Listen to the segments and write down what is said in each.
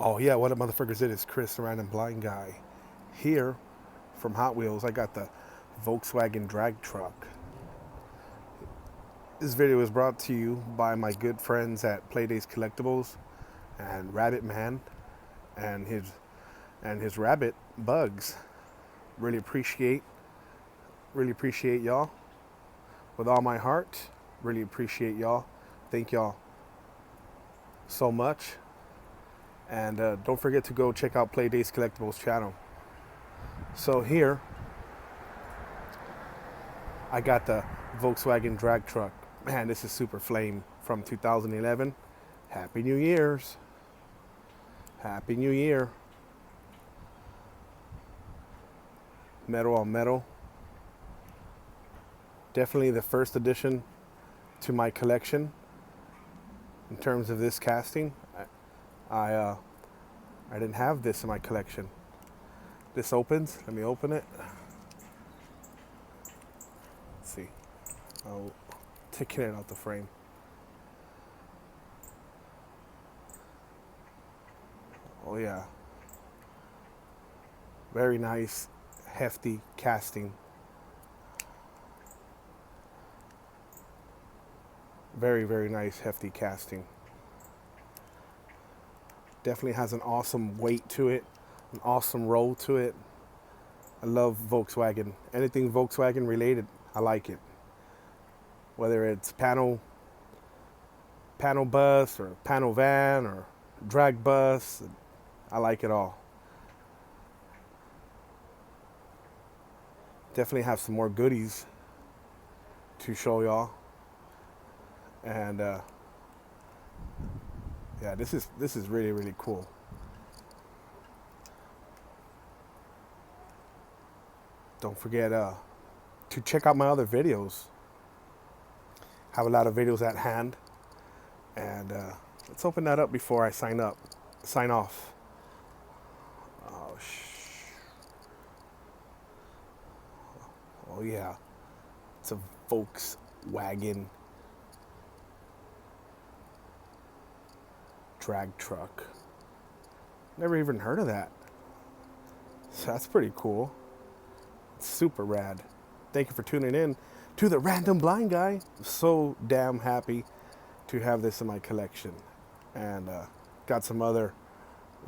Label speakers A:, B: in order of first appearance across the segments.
A: Oh yeah, what a motherfuckers it is, Chris, the random blind guy. Here from Hot Wheels, I got the Volkswagen drag truck. This video is brought to you by my good friends at Playdays Collectibles and Rabbit Man and his rabbit Bugs. Really appreciate y'all with all my heart. Really appreciate y'all. Thank y'all so much. And don't forget to go check out Playdays Collectibles channel. So here, I got the Volkswagen drag truck. Man, this is super flame from 2011. Happy New Year's. Happy New Year. Metal on metal. Definitely the first addition to my collection in terms of this casting. I didn't have this in my collection. This opens. Let me open it. Let's see. Oh, taking it out the frame. Oh yeah. Very nice, hefty casting. Very, very nice, hefty casting. Definitely has an awesome weight to it, an awesome roll to it. I love Volkswagen. Anything Volkswagen related, I like it. Whether it's panel bus or panel van or drag bus, I like it all. Definitely have some more goodies to show y'all. And yeah, this is really, really cool. Don't forget to check out my other videos. Have a lot of videos at hand. And let's open that up before I sign off. Oh yeah, it's a Volkswagen drag truck. Never even heard of that. So that's pretty cool. It's super rad. Thank you for tuning in to the Random Blind Guy. I'm so damn happy to have this in my collection. And got some other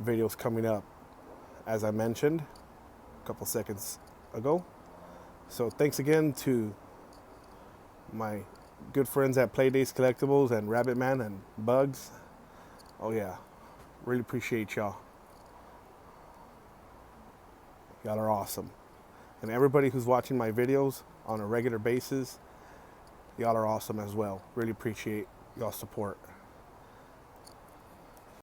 A: videos coming up, as I mentioned a couple seconds ago. So thanks again to my good friends at Playdays Collectibles and Rabbit Man and Bugs. Oh yeah, really appreciate y'all. Y'all are awesome. And everybody who's watching my videos on a regular basis, y'all are awesome as well. Really appreciate y'all's support.